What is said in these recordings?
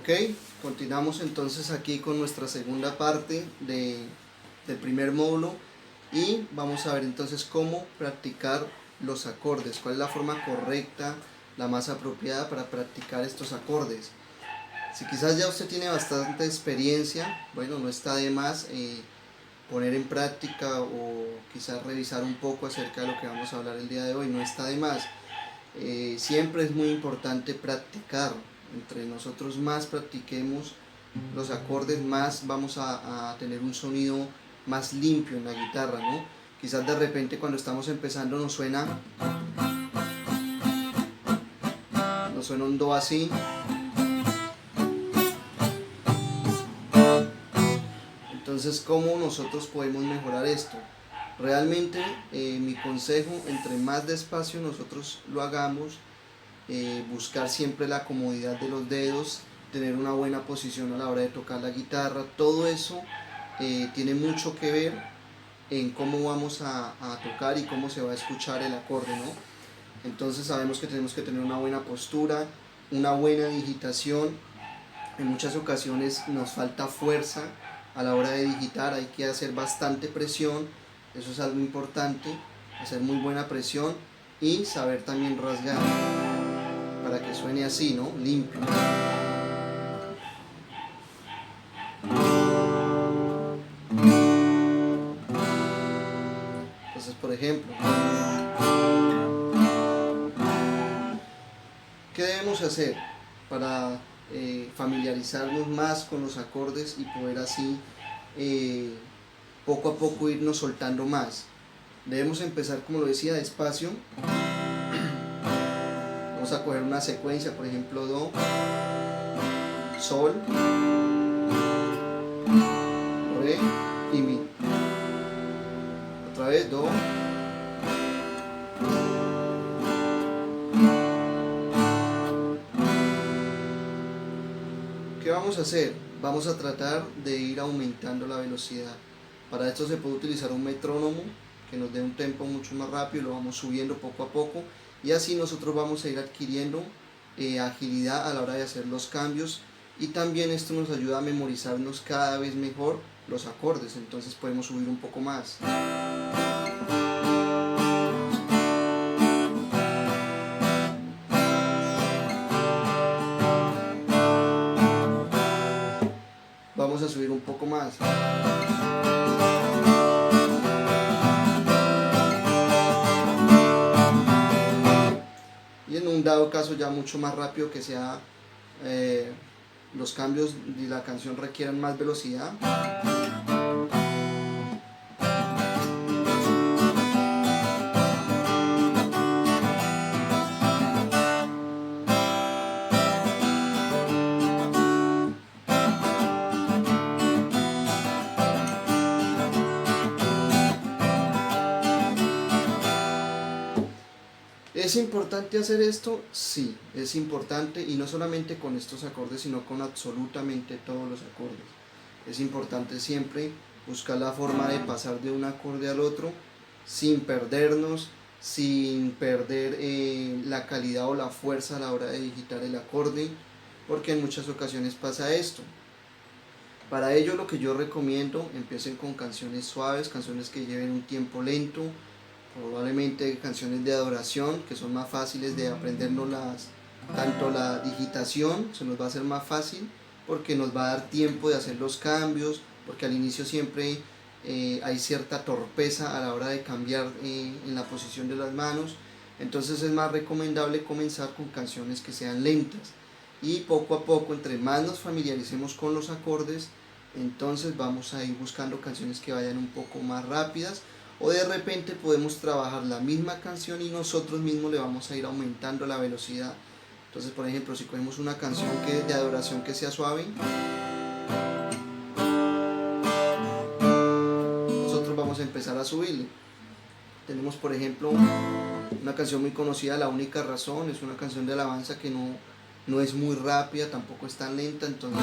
Ok, continuamos entonces aquí con nuestra segunda parte del primer módulo y vamos a ver entonces cómo practicar los acordes, cuál es la forma correcta, la más apropiada para practicar estos acordes. Si quizás ya usted tiene bastante experiencia, bueno, no está de más poner en práctica o quizás revisar un poco acerca de lo que vamos a hablar el día de hoy, no está de más. Siempre es muy importante practicar. Entre nosotros más practiquemos los acordes, más vamos a tener un sonido más limpio en la guitarra, ¿no? Quizás de repente cuando estamos empezando nos suena un do así. Entonces, ¿cómo nosotros podemos mejorar esto? Realmente mi consejo, entre más despacio nosotros lo hagamos, buscar siempre la comodidad de los dedos, tener una buena posición a la hora de tocar la guitarra, todo eso tiene mucho que ver en cómo vamos a tocar y cómo se va a escuchar el acorde, ¿no? Entonces sabemos que tenemos que tener una buena postura, una buena digitación. En muchas ocasiones nos falta fuerza a la hora de digitar, hay que hacer bastante presión, eso es algo importante, hacer muy buena presión y saber también rasgar para que suene así, ¿no? Limpio. Entonces, por ejemplo, ¿qué debemos hacer para familiarizarnos más con los acordes y poder así poco a poco irnos soltando más? Debemos empezar, como lo decía, despacio. Vamos a coger una secuencia, por ejemplo, do, sol, re y mi. Otra vez do, ¿qué vamos a hacer? Vamos a tratar de ir aumentando la velocidad. Para esto se puede utilizar un metrónomo que nos dé un tempo mucho más rápido, lo vamos subiendo poco a poco y así nosotros vamos a ir adquiriendo agilidad a la hora de hacer los cambios y también esto nos ayuda a memorizarnos cada vez mejor los acordes, entonces podemos subir un poco más. Vamos a subir un poco más. Y en un dado caso ya mucho más rápido que sea los cambios de la canción requieran más velocidad. ¿Es importante hacer esto? Sí, es importante y no solamente con estos acordes, sino con absolutamente todos los acordes. Es importante siempre buscar la forma de pasar de un acorde al otro sin perdernos, sin perder la calidad o la fuerza a la hora de digitar el acorde, porque en muchas ocasiones pasa esto. Para ello lo que yo recomiendo, empiecen con canciones suaves, canciones que lleven un tiempo lento, probablemente canciones de adoración que son más fáciles de aprendernos tanto la digitación se nos va a hacer más fácil porque nos va a dar tiempo de hacer los cambios, porque al inicio siempre hay cierta torpeza a la hora de cambiar en la posición de las manos, entonces es más recomendable comenzar con canciones que sean lentas y poco a poco, entre más nos familiaricemos con los acordes, entonces vamos a ir buscando canciones que vayan un poco más rápidas, o de repente podemos trabajar la misma canción y nosotros mismos le vamos a ir aumentando la velocidad. Entonces, por ejemplo, si cogemos una canción de adoración que sea suave, nosotros vamos a empezar a subirle. Tenemos, por ejemplo, una canción muy conocida, La Única Razón, es una canción de alabanza que no es muy rápida, tampoco es tan lenta, entonces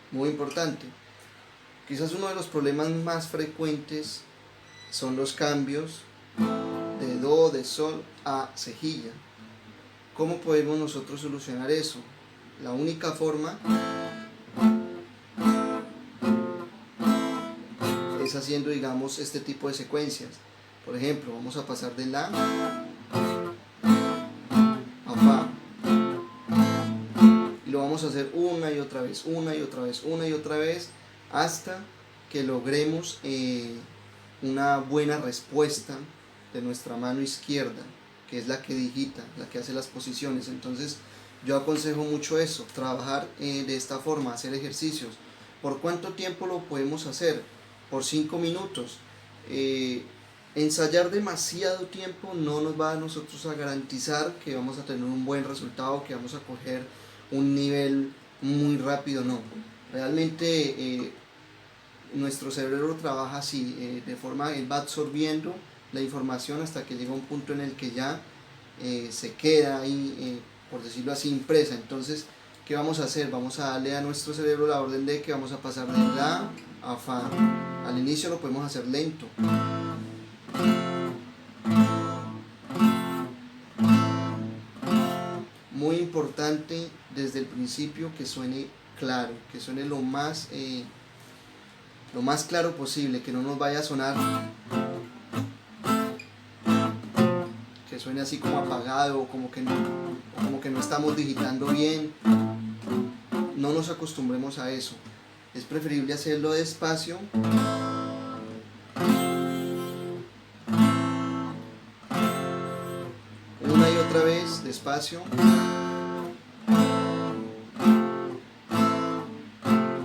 muy importante. Quizás uno de los problemas más frecuentes son los cambios de do, de sol a cejilla. ¿Cómo podemos nosotros solucionar eso? La única forma es haciendo, digamos, este tipo de secuencias. Por ejemplo, vamos a pasar de la a fa. Y lo vamos a hacer una y otra vez, una y otra vez, una y otra vez, hasta que logremos una buena respuesta de nuestra mano izquierda, que es la que digita, la que hace las posiciones. Entonces yo aconsejo mucho eso, trabajar de esta forma, hacer ejercicios. ¿Por cuánto tiempo lo podemos hacer? Por 5 minutos. Ensayar demasiado tiempo no nos va a nosotros a garantizar que vamos a tener un buen resultado, que vamos a coger un nivel muy rápido, no. Realmente nuestro cerebro trabaja así, de forma que va absorbiendo la información hasta que llega un punto en el que ya se queda ahí, por decirlo así, impresa. Entonces, ¿qué vamos a hacer? Vamos a darle a nuestro cerebro la orden de que vamos a pasar de la a fa. Al inicio lo podemos hacer lento. Muy importante desde el principio que suene claro, que suene lo más claro posible, que no nos vaya a sonar, que suene así como apagado, o como que no estamos digitando bien. No nos acostumbremos a eso. Es preferible hacerlo despacio. Una y otra vez, despacio.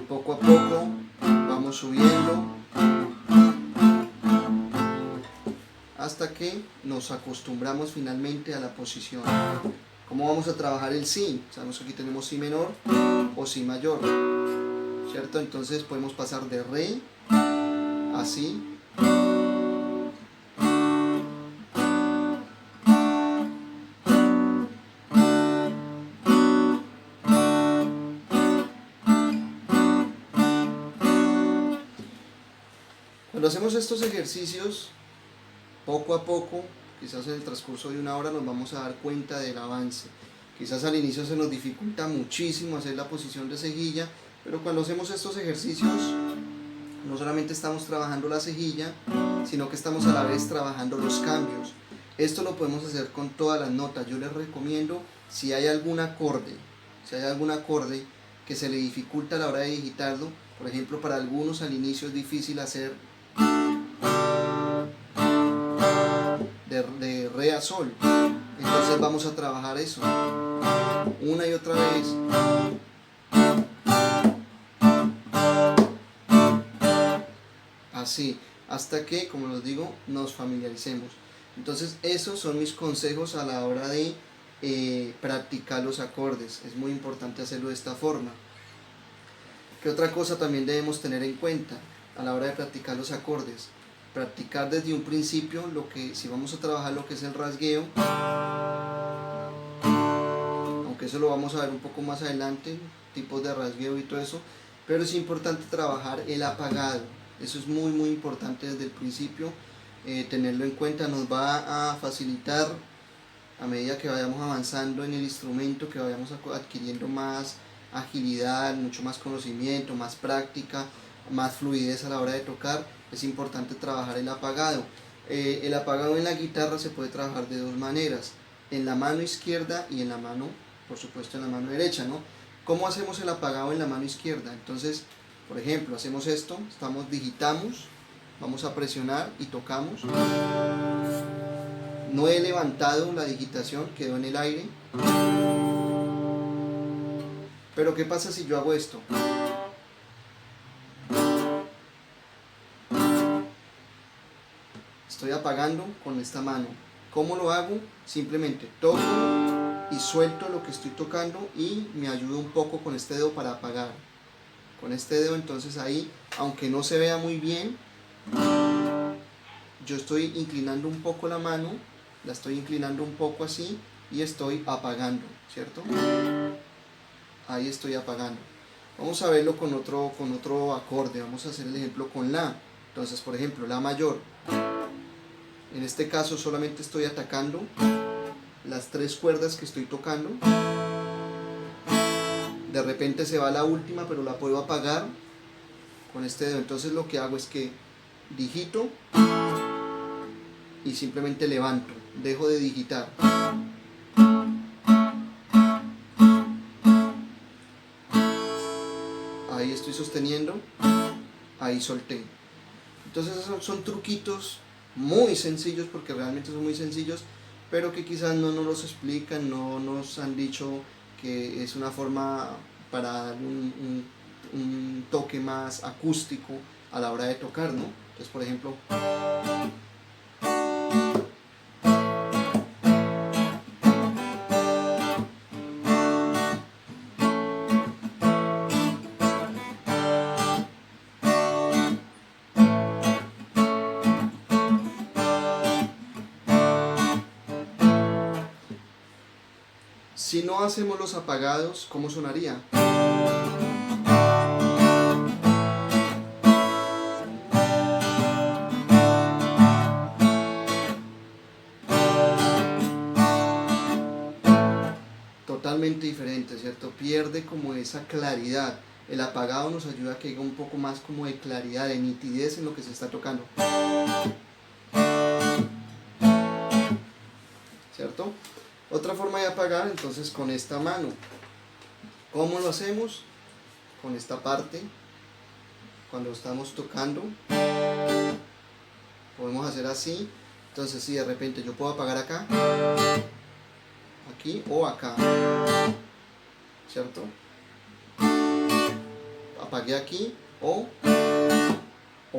Poco a poco vamos subiendo hasta que nos acostumbramos finalmente a la posición. ¿Cómo vamos a trabajar el si? Sabemos que aquí tenemos si menor o si mayor, ¿cierto? Entonces podemos pasar de re a si. Cuando hacemos estos ejercicios, poco a poco, quizás en el transcurso de una hora nos vamos a dar cuenta del avance. Quizás al inicio se nos dificulta muchísimo hacer la posición de cejilla, pero cuando hacemos estos ejercicios, no solamente estamos trabajando la cejilla, sino que estamos a la vez trabajando los cambios. Esto lo podemos hacer con todas las notas. Yo les recomiendo, si hay algún acorde que se le dificulta a la hora de digitarlo, por ejemplo, para algunos al inicio es difícil hacer de re a sol, entonces vamos a trabajar eso una y otra vez, así, hasta que, como les digo, nos familiaricemos. Entonces esos son mis consejos a la hora de practicar los acordes. Es muy importante hacerlo de esta forma. ¿Qué otra cosa también debemos tener en cuenta a la hora de practicar los acordes? Practicar desde un principio si vamos a trabajar lo que es el rasgueo, aunque eso lo vamos a ver un poco más adelante, tipos de rasgueo y todo eso, pero es importante trabajar el apagado. Eso es muy muy importante desde el principio, tenerlo en cuenta. Nos va a facilitar a medida que vayamos avanzando en el instrumento, que vayamos adquiriendo más agilidad, mucho más conocimiento, más práctica, más fluidez a la hora de tocar. Es importante trabajar el apagado. El apagado en la guitarra se puede trabajar de dos maneras, en la mano izquierda y en la mano, por supuesto, en la mano derecha, ¿no? ¿Cómo hacemos el apagado en la mano izquierda? Entonces, por ejemplo, hacemos esto, digitamos, vamos a presionar y tocamos. No he levantado la digitación, quedó en el aire. Pero ¿qué pasa si yo hago esto? Estoy apagando con esta mano. ¿Cómo lo hago? Simplemente toco y suelto lo que estoy tocando y me ayudo un poco con este dedo para apagar. Con este dedo, entonces ahí, aunque no se vea muy bien, yo estoy inclinando un poco la mano, la estoy inclinando un poco así y estoy apagando, ¿cierto? Ahí estoy apagando. Vamos a verlo con otro acorde. Vamos a hacer el ejemplo con la. Entonces, por ejemplo, la mayor. En este caso solamente estoy atacando las 3 cuerdas que estoy tocando. De repente se va la última, pero la puedo apagar con este dedo. Entonces lo que hago es que digito y simplemente levanto, dejo de digitar. Ahí estoy sosteniendo, ahí solté. Entonces esos son truquitos muy sencillos, porque realmente son muy sencillos, pero que quizás no nos los explican, no nos han dicho que es una forma para dar un toque más acústico a la hora de tocar, ¿no? Entonces, por ejemplo, si no hacemos los apagados, ¿cómo sonaría? Totalmente diferente, ¿cierto? Pierde como esa claridad. El apagado nos ayuda a que haya un poco más como de claridad, de nitidez en lo que se está tocando, ¿cierto? Otra forma de apagar, entonces, con esta mano. ¿Cómo lo hacemos? Con esta parte, cuando estamos tocando, podemos hacer así. Entonces, si de repente yo puedo apagar acá, aquí o acá, ¿cierto? Apagué aquí o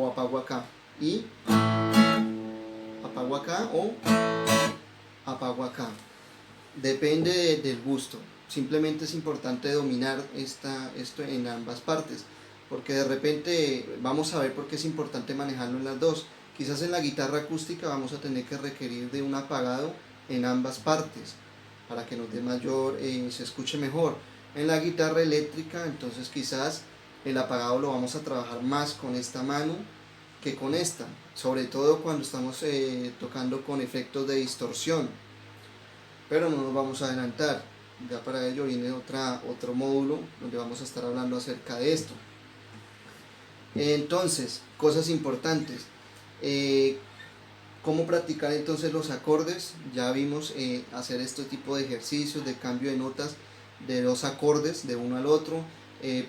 apago acá, y apago acá o apago acá. Depende del gusto. Simplemente es importante dominar esto en ambas partes, porque de repente vamos a ver por qué es importante manejarlo en las dos. Quizás en la guitarra acústica vamos a tener que requerir de un apagado en ambas partes para que nos dé mayor, se escuche mejor. En la guitarra eléctrica, entonces quizás el apagado lo vamos a trabajar más con esta mano que con esta, sobre todo cuando estamos tocando con efectos de distorsión. Pero no nos vamos a adelantar, ya para ello viene otro módulo donde vamos a estar hablando acerca de esto. Entonces, cosas importantes. ¿Cómo practicar entonces los acordes? Ya vimos hacer este tipo de ejercicios de cambio de notas de los acordes de uno al otro.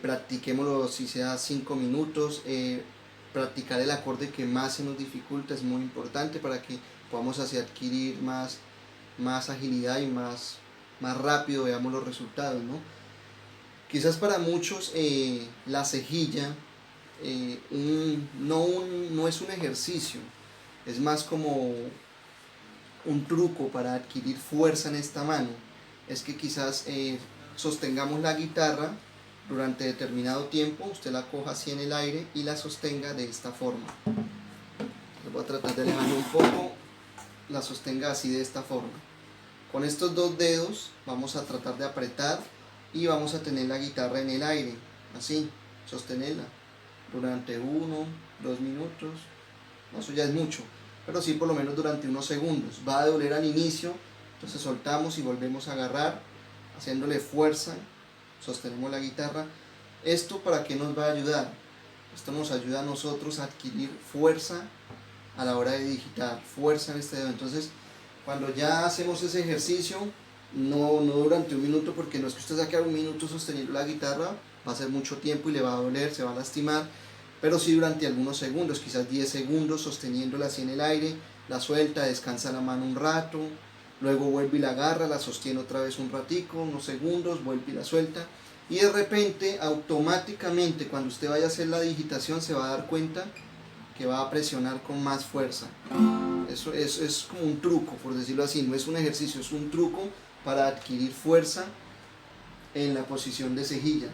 Practiquémoslo si sea 5 minutos. Practicar el acorde que más se nos dificulta es muy importante para que podamos así adquirir más agilidad y más rápido veamos los resultados, ¿no? Quizás para muchos la cejilla no es un ejercicio, es más como un truco para adquirir fuerza en esta mano. Es que quizás sostengamos la guitarra durante determinado tiempo, usted la coja así en el aire y la sostenga de esta forma. Voy a tratar de alejarlo un poco, la sostenga así de esta forma. Con estos 2 dedos vamos a tratar de apretar y vamos a tener la guitarra en el aire, así, sostenerla durante 1, 2 minutos, no, eso ya es mucho, pero sí por lo menos durante unos segundos. Va a doler al inicio, entonces soltamos y volvemos a agarrar, haciéndole fuerza, sostenemos la guitarra. ¿Esto para qué nos va a ayudar? Esto nos ayuda a nosotros a adquirir fuerza a la hora de digitar, fuerza en este dedo. Entonces, cuando ya hacemos ese ejercicio, no durante 1 minuto, porque no es que usted saque 1 minuto sosteniendo la guitarra, va a ser mucho tiempo y le va a doler, se va a lastimar, pero sí durante algunos segundos, quizás 10 segundos sosteniéndola así en el aire, la suelta, descansa la mano un rato, luego vuelve y la agarra, la sostiene otra vez un ratico, unos segundos, vuelve y la suelta, y de repente, automáticamente, cuando usted vaya a hacer la digitación, se va a dar cuenta que va a presionar con más fuerza. Eso es como un truco, por decirlo así, no es un ejercicio, es un truco para adquirir fuerza en la posición de cejilla.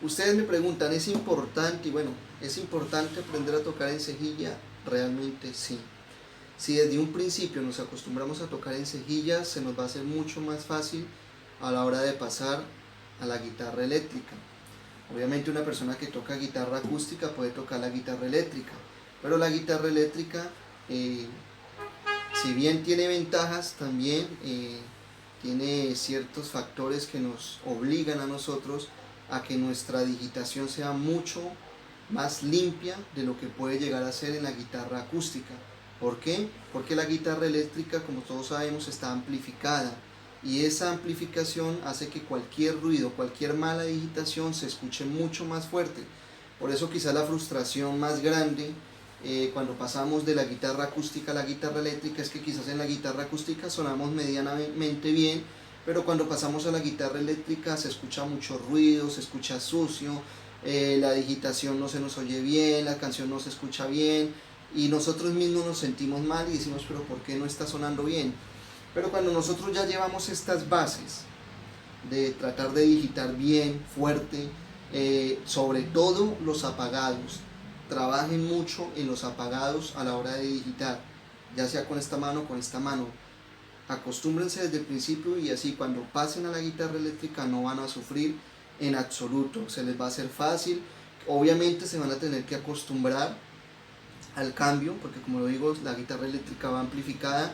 Ustedes me preguntan, ¿es importante? Y bueno, ¿es importante aprender a tocar en cejilla? Realmente sí. Si desde un principio nos acostumbramos a tocar en cejilla, se nos va a hacer mucho más fácil a la hora de pasar a la guitarra eléctrica. Obviamente una persona que toca guitarra acústica puede tocar la guitarra eléctrica, pero la guitarra eléctrica, si bien tiene ventajas, también tiene ciertos factores que nos obligan a nosotros a que nuestra digitación sea mucho más limpia de lo que puede llegar a ser en la guitarra acústica. ¿Por qué? Porque la guitarra eléctrica, como todos sabemos, está amplificada, y esa amplificación hace que cualquier ruido, cualquier mala digitación se escuche mucho más fuerte. Por eso quizá la frustración más grande cuando pasamos de la guitarra acústica a la guitarra eléctrica es que quizás en la guitarra acústica sonamos medianamente bien, pero cuando pasamos a la guitarra eléctrica se escucha mucho ruido, se escucha sucio, la digitación no se nos oye bien, la canción no se escucha bien, y nosotros mismos nos sentimos mal y decimos, pero ¿por qué no está sonando bien? Pero cuando nosotros ya llevamos estas bases de tratar de digitar bien, fuerte, sobre todo los apagados, trabajen mucho en los apagados a la hora de digitar, ya sea con esta mano o con esta mano. Acostúmbrense desde el principio, y así cuando pasen a la guitarra eléctrica no van a sufrir en absoluto, se les va a hacer fácil. Obviamente se van a tener que acostumbrar al cambio, porque como lo digo, la guitarra eléctrica va amplificada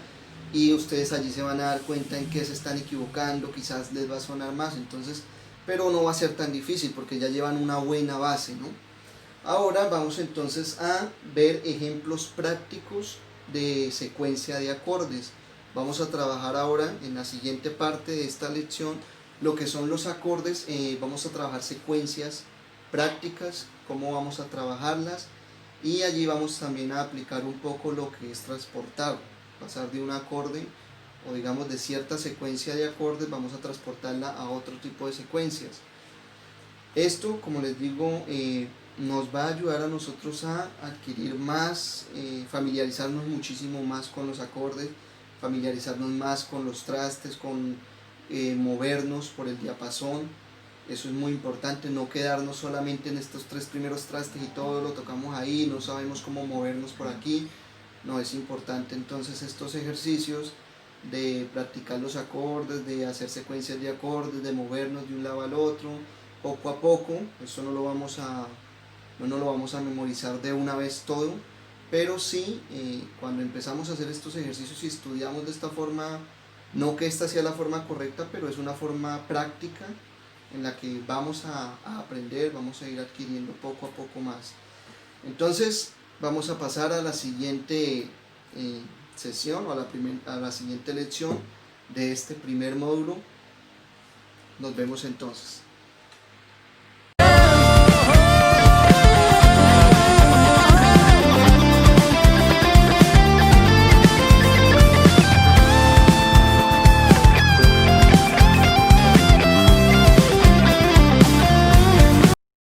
y ustedes allí se van a dar cuenta en que se están equivocando, quizás les va a sonar más, entonces, pero no va a ser tan difícil porque ya llevan una buena base, ¿no? Ahora vamos entonces a ver ejemplos prácticos de secuencia de acordes. Vamos a trabajar ahora en la siguiente parte de esta lección lo que son los acordes. Vamos a trabajar secuencias prácticas, cómo vamos a trabajarlas, y allí vamos también a aplicar un poco lo que es transportar, pasar de un acorde, o digamos de cierta secuencia de acordes, vamos a transportarla a otro tipo de secuencias. Esto, como les digo, nos va a ayudar a nosotros a adquirir más, familiarizarnos muchísimo más con los acordes, familiarizarnos más con los trastes, con movernos por el diapasón. Eso es muy importante, no quedarnos solamente en estos 3 primeros trastes y todo lo tocamos ahí, no sabemos cómo movernos por aquí. No, es importante entonces estos ejercicios de practicar los acordes, de hacer secuencias de acordes, de movernos de un lado al otro, poco a poco. Eso no lo vamos a memorizar de una vez todo, pero sí, cuando empezamos a hacer estos ejercicios y estudiamos de esta forma, no que esta sea la forma correcta, pero es una forma práctica en la que vamos a aprender, vamos a ir adquiriendo poco a poco más. Entonces vamos a pasar a la siguiente sesión, o a la siguiente lección de este primer módulo. Nos vemos entonces.